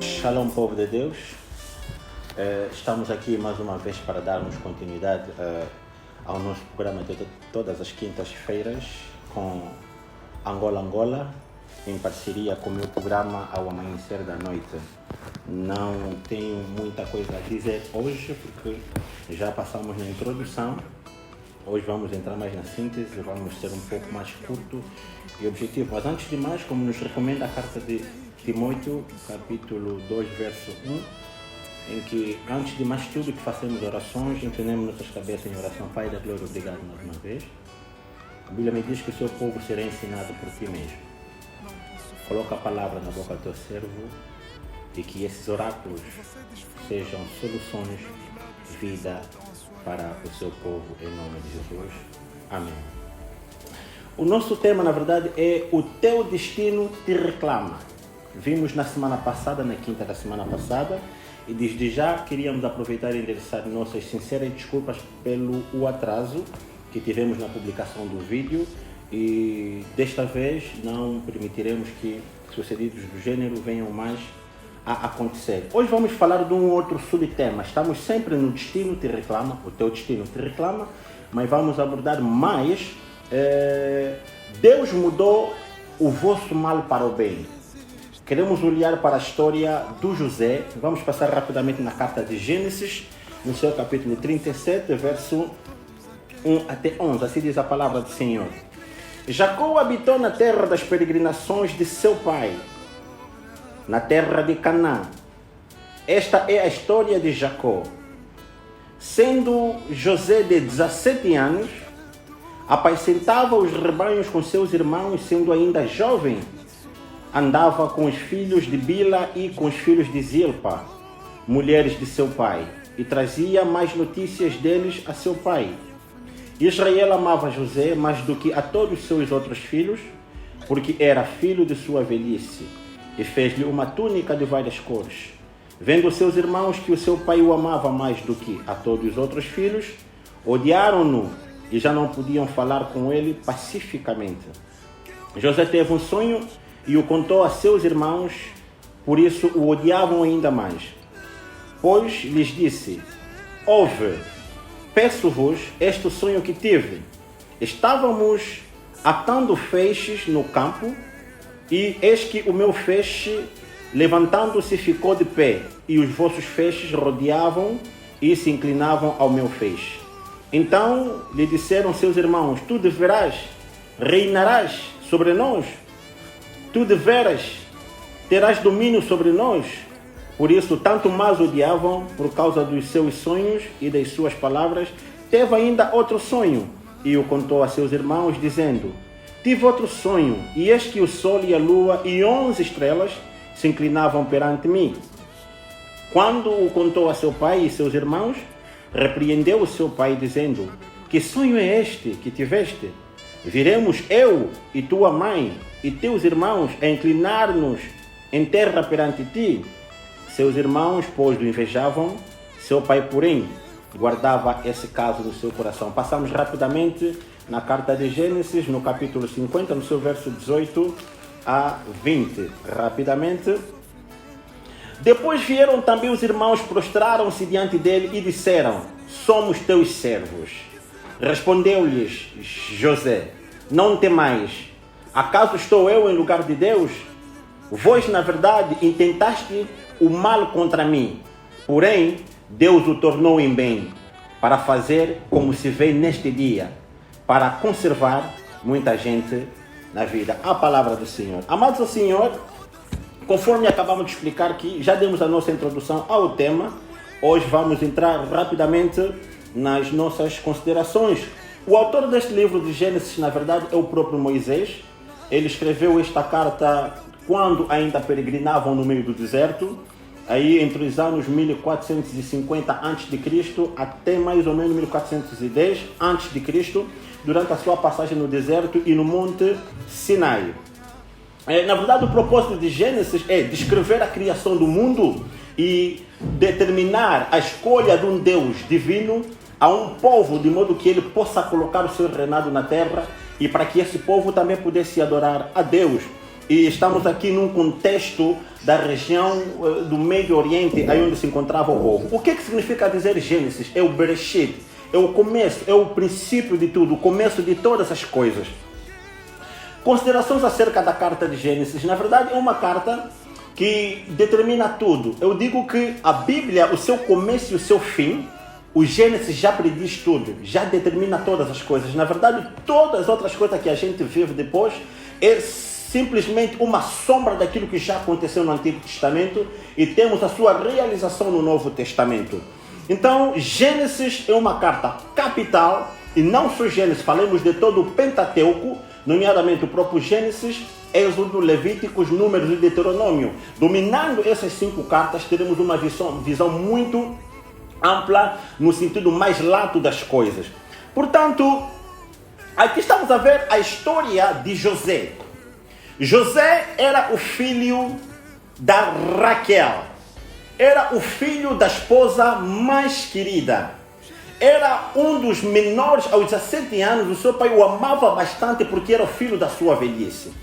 Shalom, povo de Deus. Estamos aqui mais uma vez para darmos continuidade ao nosso programa de todas as quintas-feiras com Angola, em parceria com o meu programa Ao Amanhecer da Noite. Não tenho muita coisa a dizer hoje, porque já passamos na introdução. Hoje vamos entrar mais na síntese, vamos ser um pouco mais curto e objetivo. Mas antes de mais, como nos recomenda a carta de Timóteo, capítulo 2, verso 1, em que, antes de mais tudo, que façamos orações, inclinemos nossas cabeças em oração. Pai da glória, obrigado mais uma vez. A Bíblia me diz que o seu povo será ensinado por ti mesmo. Coloca a palavra na boca do teu servo e que esses oráculos sejam soluções de vida para o seu povo, em nome de Jesus. Amém. O nosso tema, na verdade, é o teu destino te reclama. Vimos na semana passada, na quinta da semana passada, e desde já queríamos aproveitar e endereçar nossas sinceras desculpas pelo atraso que tivemos na publicação do vídeo, e desta vez não permitiremos que sucedidos do gênero venham mais a acontecer. Hoje vamos falar de um outro subtema. Estamos sempre no destino te reclama, o teu destino te reclama, mas vamos abordar mais Deus mudou o vosso mal para o bem. Queremos olhar para a história do José. Vamos passar rapidamente na carta de Gênesis, no seu capítulo 37, verso 1 até 11. Assim diz a palavra do Senhor. Jacó habitou na terra das peregrinações de seu pai, na terra de Canaã. Esta é a história de Jacó. Sendo José de 17 anos, apacentava os rebanhos com seus irmãos, sendo ainda jovem. Andava com os filhos de Bila e com os filhos de Zilpa, mulheres de seu pai, e trazia mais notícias deles a seu pai. Israel amava José mais do que a todos os seus outros filhos, porque era filho de sua velhice, e fez-lhe uma túnica de várias cores. Vendo seus irmãos que o seu pai o amava mais do que a todos os outros filhos, odiaram-no e já não podiam falar com ele pacificamente. José teve um sonho e o contou a seus irmãos, por isso o odiavam ainda mais. Pois lhes disse: ouve, peço-vos este sonho que tive. Estávamos atando feixes no campo, e eis que o meu feixe, levantando-se, ficou de pé, e os vossos feixes rodeavam e se inclinavam ao meu feixe. Então lhe disseram seus irmãos: tu deverás, reinarás sobre nós? Tu deveras terás domínio sobre nós? Por isso, tanto mais odiavam por causa dos seus sonhos e das suas palavras. Teve ainda outro sonho e o contou a seus irmãos, dizendo: tive outro sonho, e eis que o sol e a lua e 11 estrelas se inclinavam perante mim. Quando o contou a seu pai e seus irmãos, repreendeu o seu pai, dizendo: que sonho é este que tiveste? Viremos eu e tua mãe e teus irmãos a inclinar-nos em terra perante ti? Seus irmãos, pois, o invejavam, seu pai, porém, guardava esse caso no seu coração. Passamos rapidamente na carta de Gênesis, no capítulo 50, no seu verso 18 a 20. Rapidamente. Depois vieram também os irmãos, prostraram-se diante dele e disseram: somos teus servos. Respondeu-lhes José: não temais, acaso estou eu em lugar de Deus? Vós, na verdade, intentaste o mal contra mim, porém Deus o tornou em bem, para fazer como se vê neste dia, para conservar muita gente na vida. A palavra do Senhor. Amados ao Senhor, conforme acabamos de explicar aqui, já demos a nossa introdução ao tema. Hoje vamos entrar rapidamente nas nossas considerações. O autor deste livro de Gênesis, na verdade, é o próprio Moisés. Ele escreveu esta carta quando ainda peregrinavam no meio do deserto, aí entre os anos 1450 a.C. até mais ou menos 1410 a.C., durante a sua passagem no deserto e no Monte Sinai. Na verdade, o propósito de Gênesis é descrever a criação do mundo e determinar a escolha de um Deus divino a um povo, de modo que ele possa colocar o seu reinado na terra e para que esse povo também pudesse adorar a Deus. E estamos aqui num contexto da região do Médio Oriente, aí onde se encontrava o povo. O que significa dizer Gênesis? É o Bereshit, é o começo, é o princípio de tudo, o começo de todas as coisas. Considerações acerca da carta de Gênesis. Na verdade, é uma carta que determina tudo. Eu digo que a Bíblia, o seu começo e o seu fim, o Gênesis já prediz tudo, já determina todas as coisas. Na verdade, todas as outras coisas que a gente vive depois é simplesmente uma sombra daquilo que já aconteceu no Antigo Testamento e temos a sua realização no Novo Testamento. Então, Gênesis é uma carta capital, e não só Gênesis, falamos de todo o Pentateuco, nomeadamente o próprio Gênesis, Êxodo, Levíticos, Números e Deuteronômio. Dominando essas 5 cartas, teremos uma visão muito ampla, no sentido mais lato das coisas. Portanto, aqui estamos a ver a história de José. José era o filho da Raquel, era o filho da esposa mais querida, era um dos menores. Aos 17 anos, o seu pai o amava bastante porque era o filho da sua velhice.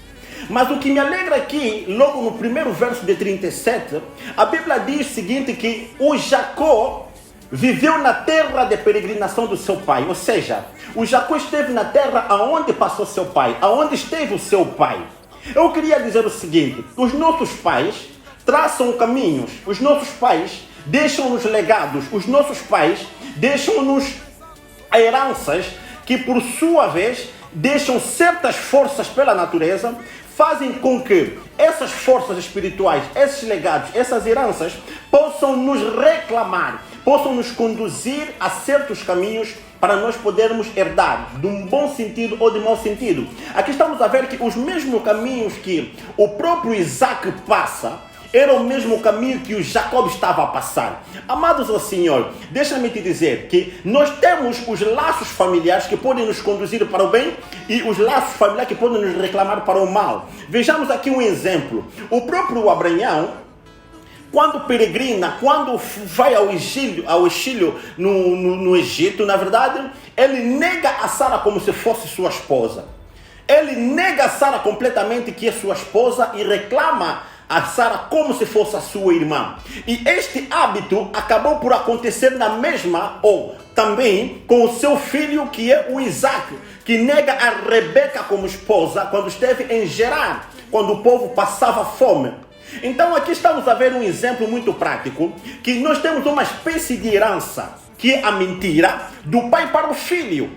Mas o que me alegra aqui, logo no primeiro verso de 37, a Bíblia diz o seguinte, que o Jacó viveu na terra de peregrinação do seu pai, ou seja, o Jacó esteve na terra aonde passou seu pai, aonde esteve o seu pai. Eu queria dizer o seguinte, os nossos pais traçam caminhos, os nossos pais deixam-nos legados, os nossos pais deixam-nos heranças que por sua vez deixam certas forças pela natureza, fazem com que essas forças espirituais, esses legados, essas heranças possam nos reclamar, possam nos conduzir a certos caminhos para nós podermos herdar, de um bom sentido ou de mau sentido. Aqui estamos a ver que os mesmos caminhos que o próprio Isaac passa, era o mesmo caminho que o Jacob estava a passar. Amados ao Senhor, deixa-me te dizer que nós temos os laços familiares que podem nos conduzir para o bem e os laços familiares que podem nos reclamar para o mal. Vejamos aqui um exemplo. O próprio Abraão, quando peregrina, quando vai ao exílio no Egito, na verdade, ele nega a Sara como se fosse sua esposa. Ele nega a Sara completamente que é sua esposa e reclama a Sara como se fosse a sua irmã. E este hábito acabou por acontecer na mesma, ou também com o seu filho, que é o Isaac, que nega a Rebeca como esposa quando esteve em Gerar, quando o povo passava fome. Então aqui estamos a ver um exemplo muito prático, que nós temos uma espécie de herança, que é a mentira, do pai para o filho.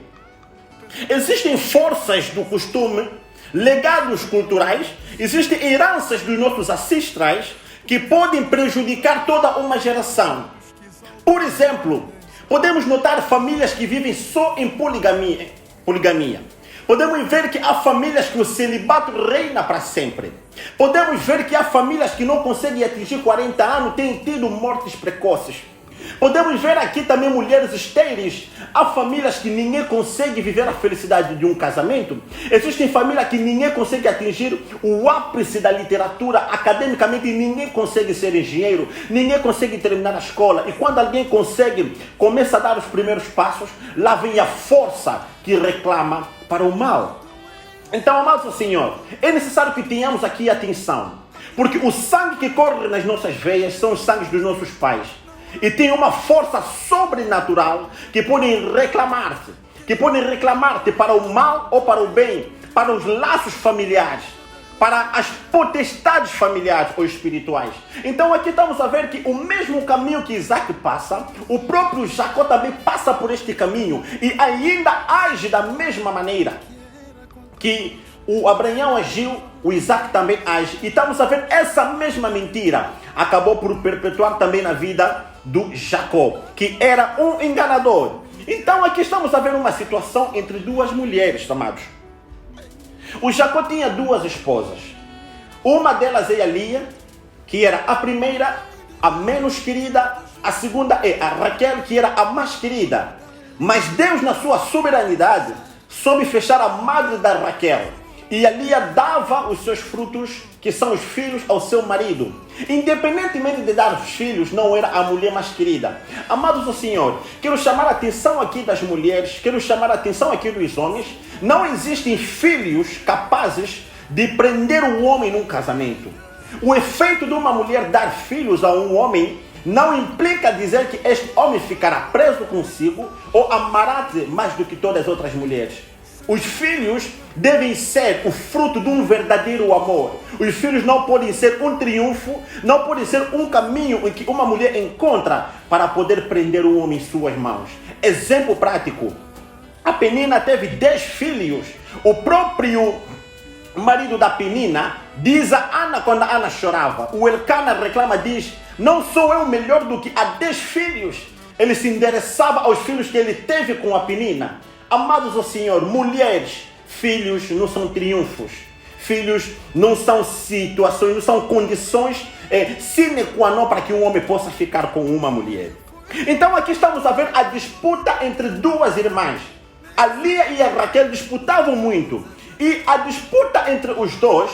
Existem forças do costume, legados culturais, existem heranças dos nossos ancestrais que podem prejudicar toda uma geração. Por exemplo, podemos notar famílias que vivem só em poligamia. Podemos ver que há famílias que o celibato reina para sempre. Podemos ver que há famílias que não conseguem atingir 40 anos, têm tido mortes precoces. Podemos ver aqui também mulheres estéreis. Há famílias que ninguém consegue viver a felicidade de um casamento. Existem famílias que ninguém consegue atingir o ápice da literatura. Academicamente ninguém consegue ser engenheiro, ninguém consegue terminar a escola. E quando alguém consegue, começa a dar os primeiros passos, lá vem a força que reclama para o mal. Então, amados Senhor, é necessário que tenhamos aqui atenção, porque o sangue que corre nas nossas veias são os sangues dos nossos pais. E tem uma força sobrenatural que podem reclamar-te, para o mal ou para o bem, para os laços familiares, para as potestades familiares ou espirituais. Então aqui estamos a ver que o mesmo caminho que Isaac passa, o próprio Jacó também passa por este caminho e ainda age da mesma maneira que o Abraão agiu, o Isaac também age. E estamos a ver essa mesma mentira acabou por perpetuar também na vida do Jacó, que era um enganador. Então aqui estamos a ver uma situação entre duas mulheres, amados. O Jacó tinha duas esposas. Uma delas é a Lia, que era a primeira, a menos querida. A segunda é a Raquel, que era a mais querida. Mas Deus, na sua soberanidade, soube fechar a madre da Raquel. E a Lia dava os seus frutos que são os filhos, ao seu marido. Independentemente de dar os filhos, não era a mulher mais querida. Amados do Senhor, quero chamar a atenção aqui das mulheres, quero chamar a atenção aqui dos homens. Não existem filhos capazes de prender um homem num casamento. O efeito de uma mulher dar filhos a um homem não implica dizer que este homem ficará preso consigo ou amará-te mais do que todas as outras mulheres. Os filhos devem ser o fruto de um verdadeiro amor. Os filhos não podem ser um triunfo, não podem ser um caminho em que uma mulher encontra para poder prender o homem em suas mãos. Exemplo prático. A Penina teve 10 filhos. O próprio marido da Penina diz a Ana quando a Ana chorava. O Elcana reclama, diz: não sou eu melhor do que há 10 filhos. Ele se endereçava aos filhos que ele teve com a Penina. Amados do Senhor, mulheres, filhos não são triunfos. Filhos não são situações, não são condições sine qua non para que um homem possa ficar com uma mulher. Então aqui estamos a ver a disputa entre duas irmãs. A Lia e a Raquel disputavam muito. E a disputa entre os dois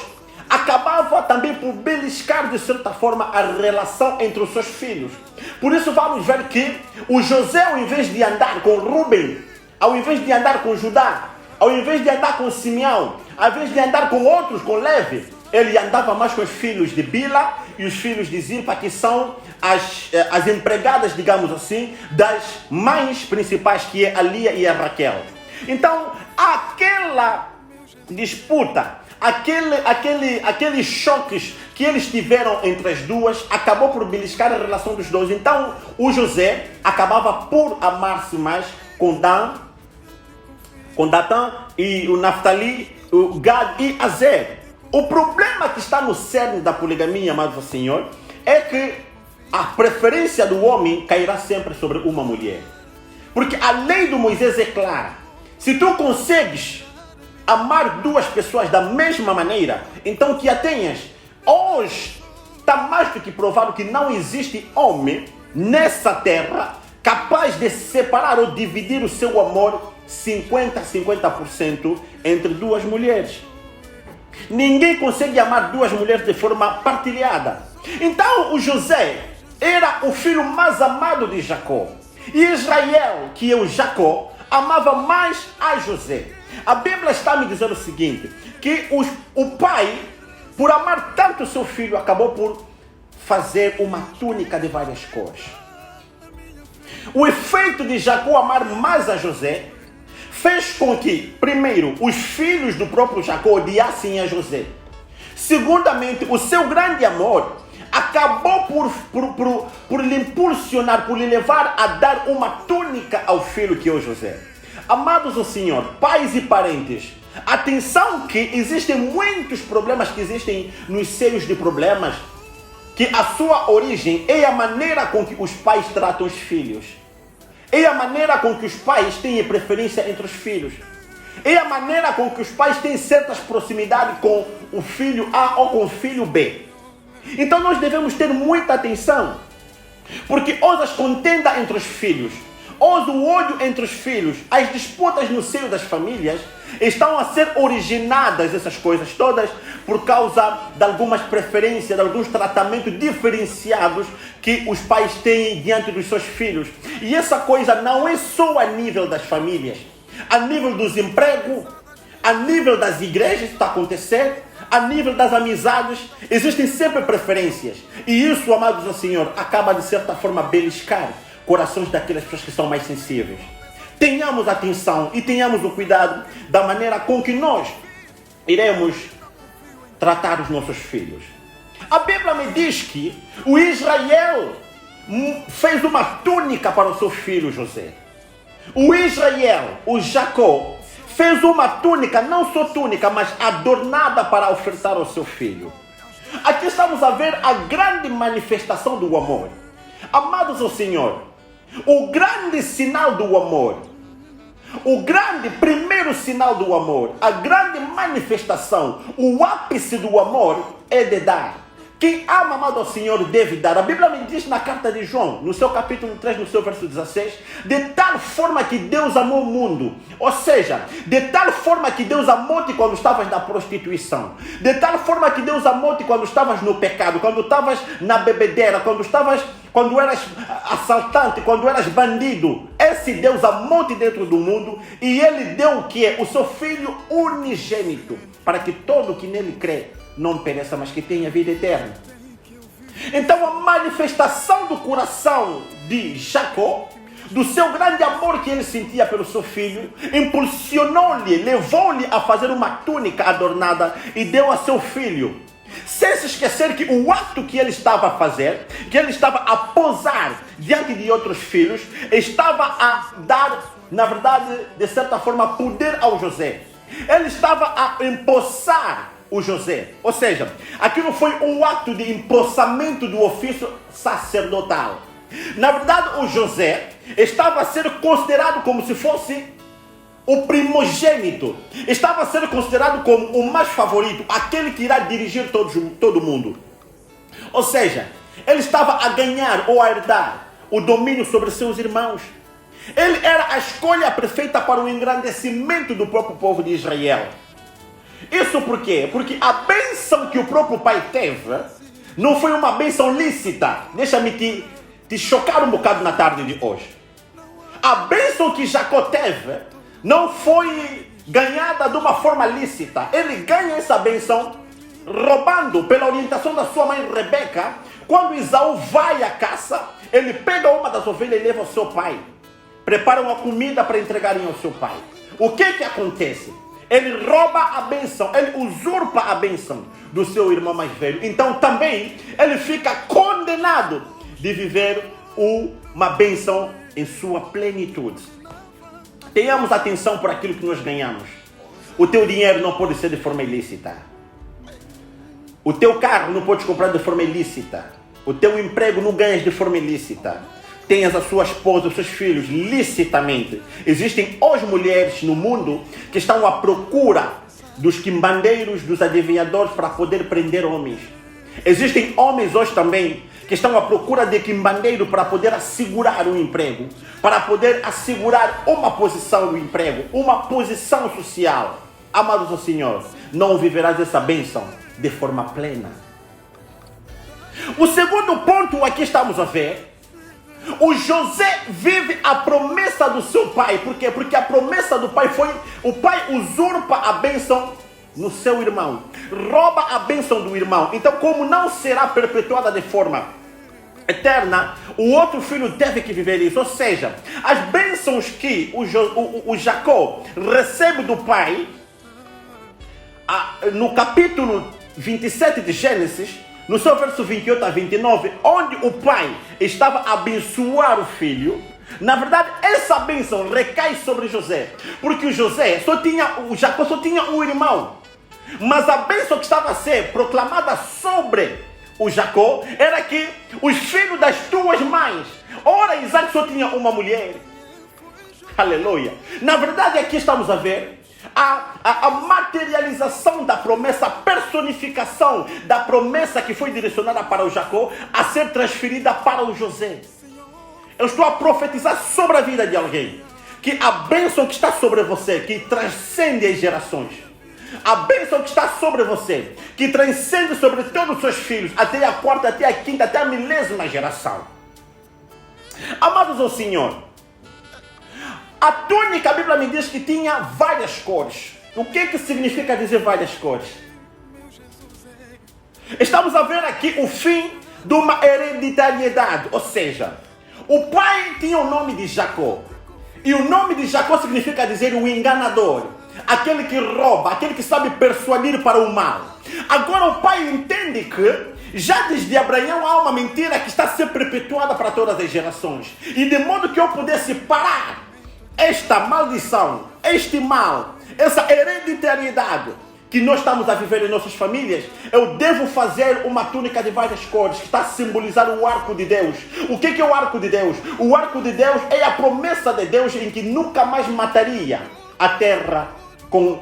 acabava também por beliscar de certa forma a relação entre os seus filhos. Por isso vamos ver que o José, ao invés de andar com Rubem, ao invés de andar com Judá, ao invés de andar com Simeão, ao invés de andar com outros, com Levi, ele andava mais com os filhos de Bila e os filhos de Zilpa, que são as empregadas, digamos assim, das mães principais, que é a Lia e a Raquel. Então, aquela disputa, aqueles choques que eles tiveram entre as duas, acabou por beliscar a relação dos dois. Então, o José acabava por amar-se mais com Datã e o Naftali, o Gad e Azer. O problema que está no cerne da poligamia, amados do Senhor, é que a preferência do homem cairá sempre sobre uma mulher. Porque a lei do Moisés é clara. Se tu consegues amar duas pessoas da mesma maneira, então que a tenhas. Hoje está mais do que provado que não existe homem nessa terra capaz de separar ou dividir o seu amor 50% entre duas mulheres. Ninguém consegue amar duas mulheres de forma partilhada. Então o José era o filho mais amado de Jacó. E Israel, que é o Jacó, amava mais a José. A Bíblia está me dizendo o seguinte, que o pai, por amar tanto o seu filho, acabou por fazer uma túnica de várias cores. O efeito de Jacó amar mais a José fez com que, primeiro, os filhos do próprio Jacó odiassem a José. Segundamente, o seu grande amor acabou por lhe impulsionar, por lhe levar a dar uma túnica ao filho que é o José. Amados do Senhor, pais e parentes, atenção que existem muitos problemas que existem nos seios de problemas, que a sua origem é a maneira com que os pais tratam os filhos. É a maneira com que os pais têm preferência entre os filhos. É a maneira com que os pais têm certas proximidades com o filho A ou com o filho B. Então nós devemos ter muita atenção, porque hoje as contendas entre os filhos, hoje o ódio entre os filhos, as disputas no seio das famílias, estão a ser originadas, essas coisas todas, por causa de algumas preferências, de alguns tratamentos diferenciados que os pais têm diante dos seus filhos. E essa coisa não é só a nível das famílias, a nível dos empregos, a nível das igrejas está a acontecer, a nível das amizades, existem sempre preferências. E isso, amados do Senhor, acaba de certa forma beliscar corações daquelas pessoas que são mais sensíveis. Tenhamos atenção e tenhamos o cuidado da maneira com que nós iremos tratar os nossos filhos. A Bíblia me diz que o Israel fez uma túnica para o seu filho José. O Israel, o Jacó, fez uma túnica, não só túnica, mas adornada para ofertar ao seu filho. Aqui estamos a ver a grande manifestação do amor. Amados do Senhor, o grande sinal do amor, o grande primeiro sinal do amor, a grande manifestação, o ápice do amor é de dar. Quem ama, amado ao Senhor, deve dar. A Bíblia me diz na carta de João, no seu capítulo 3, no seu verso 16, de tal forma que Deus amou o mundo. Ou seja, de tal forma que Deus amou-te quando estavas na prostituição. De tal forma que Deus amou-te quando estavas no pecado, quando estavas na bebedeira, quando eras assaltante, quando eras bandido. Esse Deus amou-te dentro do mundo e Ele deu o que é? O seu Filho unigênito, para que todo que nele crê não pereça, mas que tenha vida eterna. Então a manifestação do coração de Jacó, do seu grande amor que ele sentia pelo seu filho, impulsionou-lhe, levou-lhe a fazer uma túnica adornada e deu a seu filho. Sem se esquecer que o ato que ele estava a fazer, que ele estava a posar diante de outros filhos, estava a dar, na verdade, de certa forma, poder ao José. Ele estava a empossar o José. Ou seja, aquilo foi um ato de empossamento do ofício sacerdotal. Na verdade, o José estava a ser considerado como se fosse o primogênito. Estava a ser considerado como o mais favorito, aquele que irá dirigir todo mundo. Ou seja, ele estava a ganhar ou a herdar o domínio sobre seus irmãos. Ele era a escolha perfeita para o engrandecimento do próprio povo de Israel. Isso por quê? Porque a bênção que o próprio pai teve não foi uma bênção lícita. Deixa-me te chocar um bocado na tarde de hoje. A bênção que Jacó teve não foi ganhada de uma forma lícita. Ele ganha essa bênção roubando, pela orientação da sua mãe Rebeca. Quando Esaú vai à caça, ele pega uma das ovelhas e leva ao seu pai. Prepara uma comida para entregarem ao seu pai. O que acontece? Ele rouba a bênção, ele usurpa a bênção do seu irmão mais velho. Então também ele fica condenado de viver uma bênção em sua plenitude. Tenhamos atenção por aquilo que nós ganhamos. O teu dinheiro não pode ser de forma ilícita. O teu carro não podes comprar de forma ilícita. O teu emprego não ganhas de forma ilícita. Tenhas a sua esposa, os seus filhos licitamente. Existem hoje mulheres no mundo que estão à procura dos quimbandeiros, dos adivinhadores para poder prender homens. Existem homens hoje também que estão à procura de quimbandeiro para poder assegurar um emprego, para poder assegurar uma posição no emprego, uma posição social. Amados do Senhor, não viverás essa bênção de forma plena. O segundo ponto aqui estamos a ver. O José vive a promessa do seu pai. Por quê? Porque a promessa do pai foi... O pai usurpa a bênção no seu irmão. Rouba a bênção do irmão. Então, como não será perpetuada de forma eterna, o outro filho deve que viver isso. Ou seja, as bênçãos que o Jacó recebe do pai, no capítulo 27 de Gênesis, no seu verso 28 a 29, onde o pai estava a abençoar o filho, na verdade, essa bênção recai sobre José. Porque o Jacó só tinha um irmão. Mas a bênção que estava a ser proclamada sobre o Jacó era que os filhos das tuas mães. Ora, Isaac só tinha uma mulher. Aleluia. Na verdade, aqui estamos a ver a materialização da promessa, a personificação da promessa que foi direcionada para o Jacó a ser transferida para o José. Eu estou a profetizar sobre a vida de alguém que a bênção que está sobre você, que transcende as gerações, a bênção que está sobre você, que transcende sobre todos os seus filhos, até a quarta, até a quinta, até a milésima geração. Amados ao Senhor, a túnica, a Bíblia me diz que tinha várias cores. O que significa dizer várias cores? Estamos a ver aqui o fim de uma hereditariedade. Ou seja, o pai tinha o nome de Jacó. E o nome de Jacó significa dizer o enganador. Aquele que rouba, aquele que sabe persuadir para o mal. Agora o pai entende que já desde Abraão há uma mentira que está a ser perpetuada para todas as gerações. E de modo que eu pudesse parar esta maldição, este mal, essa hereditariedade que nós estamos a viver em nossas famílias, eu devo fazer uma túnica de várias cores que está a simbolizar o arco de Deus. O que é o arco de Deus? O arco de Deus é a promessa de Deus em que nunca mais mataria a terra com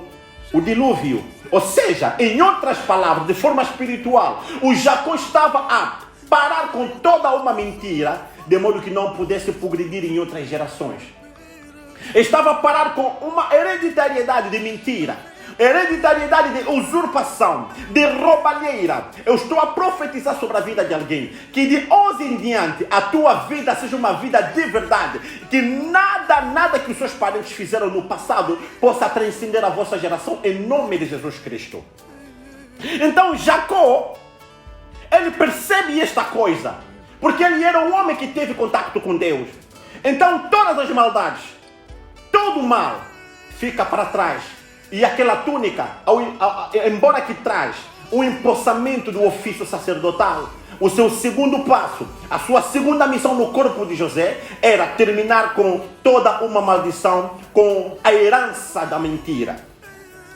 o dilúvio. Ou seja, em outras palavras, de forma espiritual, o Jacó estava a parar com toda uma mentira, de modo que não pudesse progredir em outras gerações. Estava a parar com uma hereditariedade de mentira, hereditariedade de usurpação, de roubalheira. Eu estou a profetizar sobre a vida de alguém, que de hoje em diante a tua vida seja uma vida de verdade, que nada que os seus parentes fizeram no passado possa transcender a vossa geração, em nome de Jesus Cristo. Então Jacó, ele percebe esta coisa, porque ele era um homem que teve contato com Deus. Então todas as maldades, todo o mal fica para trás. E aquela túnica, embora que traz o empossamento do ofício sacerdotal, o seu segundo passo, a sua segunda missão no corpo de José, era terminar com toda uma maldição, com a herança da mentira.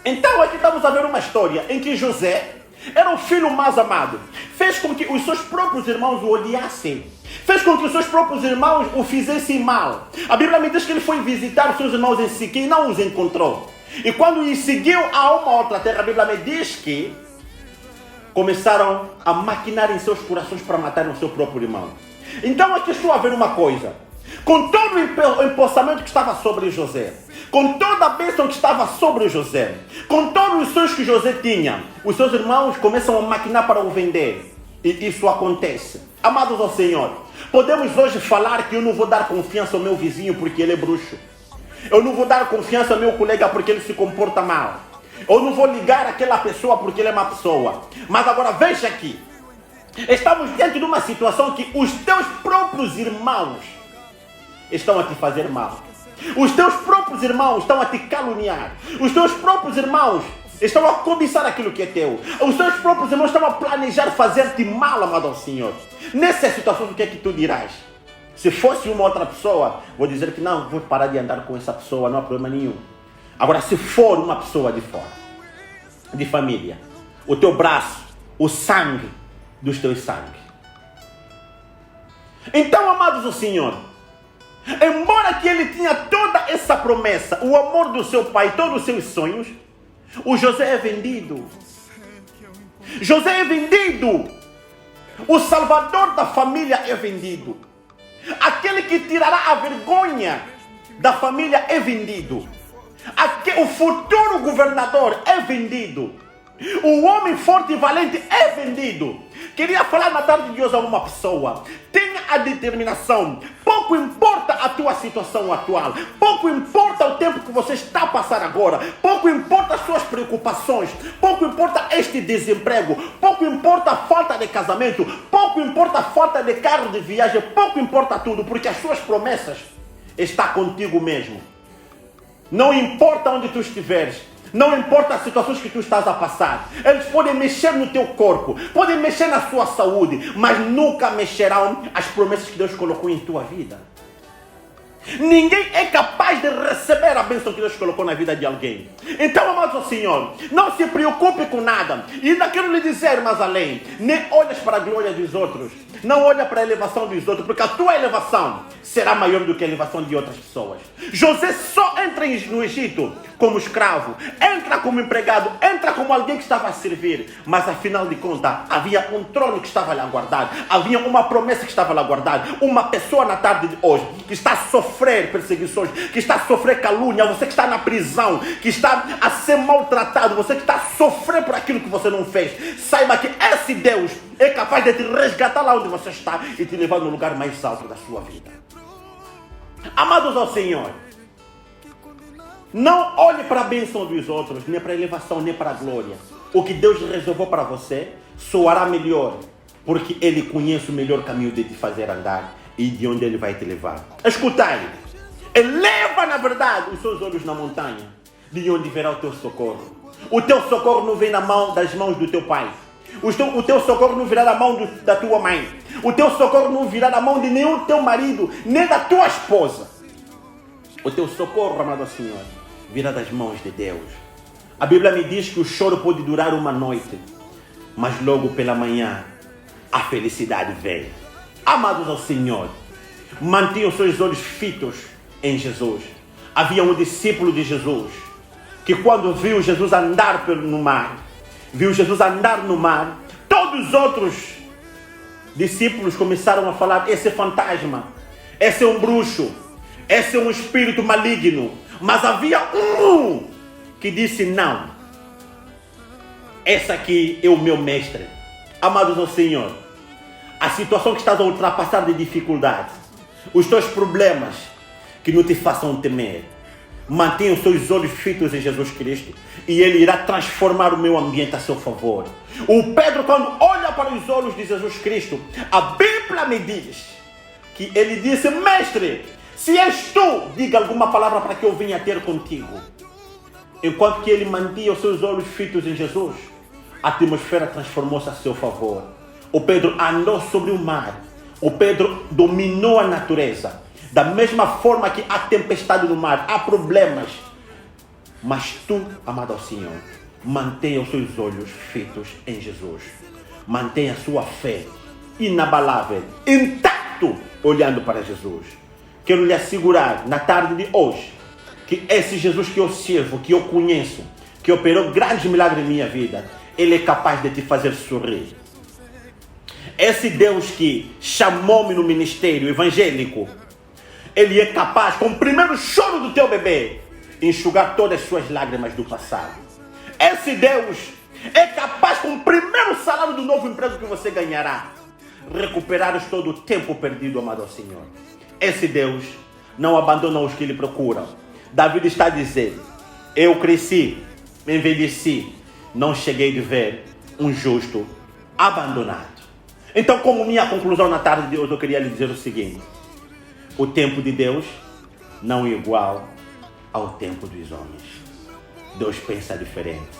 Então aqui estamos a ver uma história em que José era o filho mais amado. Fez com que os seus próprios irmãos o odiassem. Fez com que os seus próprios irmãos o fizessem mal. A Bíblia me diz que ele foi visitar os seus irmãos em Siquém e não os encontrou. E quando os seguiu a uma outra terra, a Bíblia me diz que começaram a maquinar em seus corações para matar o seu próprio irmão. Então aqui estou a ver uma coisa. Com todo o empossamento que estava sobre José, com toda a bênção que estava sobre José, com todos os sonhos que José tinha, os seus irmãos começam a maquinar para o vender. E isso acontece. Amados ao Senhor, podemos hoje falar que eu não vou dar confiança ao meu vizinho porque ele é bruxo. Eu não vou dar confiança ao meu colega porque ele se comporta mal. Eu não vou ligar àquela pessoa porque ele é uma pessoa. Mas agora veja aqui. Estamos diante de uma situação que os teus próprios irmãos estão a te fazer mal. Os teus próprios irmãos estão a te caluniar. Os teus próprios irmãos estão a cobiçar aquilo que é teu. Os teus próprios irmãos estão a planejar fazer-te mal, amado ao Senhor. Nessa situação, o que é que tu dirás? Se fosse uma outra pessoa, vou dizer que não, vou parar de andar com essa pessoa, não há problema nenhum. Agora, se for uma pessoa de fora, de família, o teu braço, o sangue dos teus sangue. Então, amados do Senhor, embora que ele tinha toda essa promessa, o amor do seu pai, todos os seus sonhos, o José é vendido. José é vendido. O salvador da família é vendido. Aquele que tirará a vergonha da família é vendido. O futuro governador é vendido. O homem forte e valente é vendido. Queria falar na tarde de hoje a uma pessoa. Tenha a determinação. Pouco importa a tua situação atual. Pouco importa o tempo que você está a passar agora. Pouco importa as suas preocupações. Pouco importa este desemprego. Pouco importa a falta de casamento. Pouco importa a falta de carro de viagem. Pouco importa tudo, porque as suas promessas estão contigo mesmo. Não importa onde tu estiveres. Não importa as situações que tu estás a passar. Eles podem mexer no teu corpo, podem mexer na sua saúde, mas nunca mexerão as promessas que Deus colocou em tua vida. Ninguém é capaz de receber a bênção que Deus colocou na vida de alguém. Então, amados Senhor, não se preocupe com nada. E ainda quero lhe dizer mais além. Nem olhes para a glória dos outros. Não olha para a elevação dos outros, porque a tua elevação será maior do que a elevação de outras pessoas. José só entra no Egito como escravo, entra como empregado, entra como alguém que estava a servir, mas afinal de contas havia um trono que estava lá guardado, havia uma promessa que estava lá guardada. Uma pessoa na tarde de hoje que está a sofrer perseguições, que está a sofrer calúnia, você que está na prisão, que está a ser maltratado, você que está a sofrer por aquilo que você não fez, saiba que esse Deus é capaz de te resgatar lá onde você está e te levar no lugar mais alto da sua vida. Amados ao Senhor, não olhe para a bênção dos outros, nem para a elevação, nem para a glória. O que Deus reservou para você soará melhor, porque Ele conhece o melhor caminho de te fazer andar e de onde Ele vai te levar. Escutai, eleva na verdade os seus olhos na montanha, de onde virá o teu socorro. O teu socorro não vem das mãos do teu pai. O teu socorro não virá da mão da tua mãe. O teu socorro não virá da mão de nenhum teu marido, nem da tua esposa. O teu socorro, amado Senhor, virá das mãos de Deus. A Bíblia me diz que o choro pode durar uma noite, mas logo pela manhã a felicidade vem. Amados ao Senhor, mantenham seus olhos fitos em Jesus. Havia um discípulo de Jesus, que quando viu Jesus andar no mar, todos os outros discípulos começaram a falar: esse é fantasma, esse é um bruxo, esse é um espírito maligno. Mas havia um que disse: não, esse aqui é o meu mestre. Amados ao Senhor, a situação que estás a ultrapassar de dificuldade, os teus problemas, que não te façam temer. Mantenha os seus olhos fitos em Jesus Cristo e Ele irá transformar o meu ambiente a seu favor. O Pedro, quando olha para os olhos de Jesus Cristo, a Bíblia me diz que ele disse: mestre, se és tu, diga alguma palavra para que eu venha ter contigo. Enquanto que ele mantinha os seus olhos fitos em Jesus, a atmosfera transformou-se a seu favor. O Pedro andou sobre o mar. O Pedro dominou a natureza. Da mesma forma que há tempestade no mar, há problemas. Mas tu, amado ao Senhor, mantenha os seus olhos fitos em Jesus. Mantenha a sua fé inabalável, intacto, olhando para Jesus. Quero lhe assegurar, na tarde de hoje, que esse Jesus que eu sirvo, que eu conheço, que operou grandes milagres em minha vida, Ele é capaz de te fazer sorrir. Esse Deus que chamou-me no ministério evangélico, Ele é capaz, com o primeiro choro do teu bebê, enxugar todas as suas lágrimas do passado. Esse Deus é capaz, com o primeiro salário do novo emprego que você ganhará, recuperar todo o tempo perdido, amado ao Senhor. Esse Deus não abandona os que lhe procuram. Davi está dizendo: eu cresci, envelheci, não cheguei de ver um justo abandonado. Então, como minha conclusão na tarde de hoje, eu queria lhe dizer o seguinte: o tempo de Deus não é igual ao tempo dos homens. Deus pensa diferente.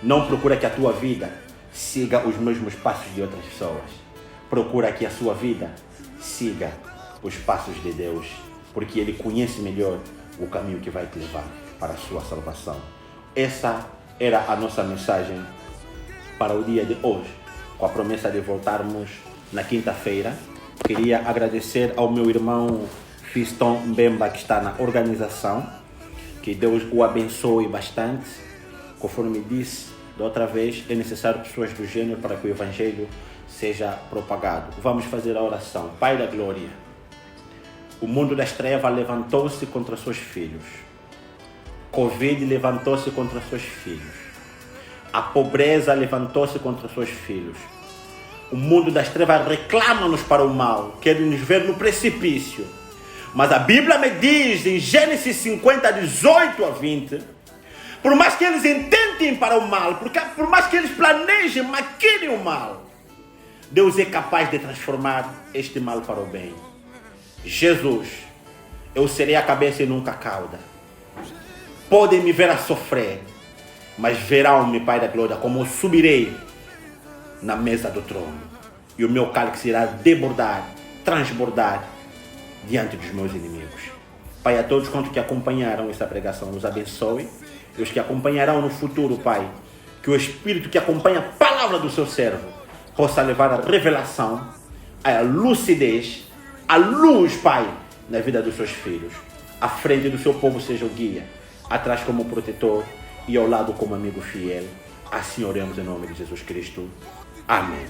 Não procura que a tua vida siga os mesmos passos de outras pessoas. Procura que a sua vida siga os passos de Deus, porque Ele conhece melhor o caminho que vai te levar para a sua salvação. Essa era a nossa mensagem para o dia de hoje, com a promessa de voltarmos na quinta-feira. Queria agradecer ao meu irmão Fiston Mbemba, que está na organização. Que Deus o abençoe bastante. Conforme disse da outra vez, é necessário pessoas do gênero para que o Evangelho seja propagado. Vamos fazer a oração. Pai da glória, o mundo das trevas levantou-se contra seus filhos. Covid levantou-se contra seus filhos. A pobreza levantou-se contra seus filhos. O mundo das trevas reclama-nos para o mal, quer nos ver no precipício. Mas a Bíblia me diz em Gênesis 50, 18 a 20, por mais que eles intentem para o mal, por mais que eles planejem, maquinem o mal, Deus é capaz de transformar este mal para o bem. Jesus, eu serei a cabeça e nunca a cauda. Podem me ver a sofrer, mas verão-me, Pai da glória, como eu subirei na mesa do trono, e o meu cálice irá debordar, transbordar diante dos meus inimigos. Pai, a todos quantos que acompanharam essa pregação, os abençoe, e os que acompanharão no futuro, Pai, que o Espírito que acompanha a palavra do seu servo possa levar a revelação, a lucidez, a luz, Pai, na vida dos seus filhos. À frente do seu povo seja o guia, atrás como protetor e ao lado como amigo fiel. Assim oremos em nome de Jesus Cristo. Amém.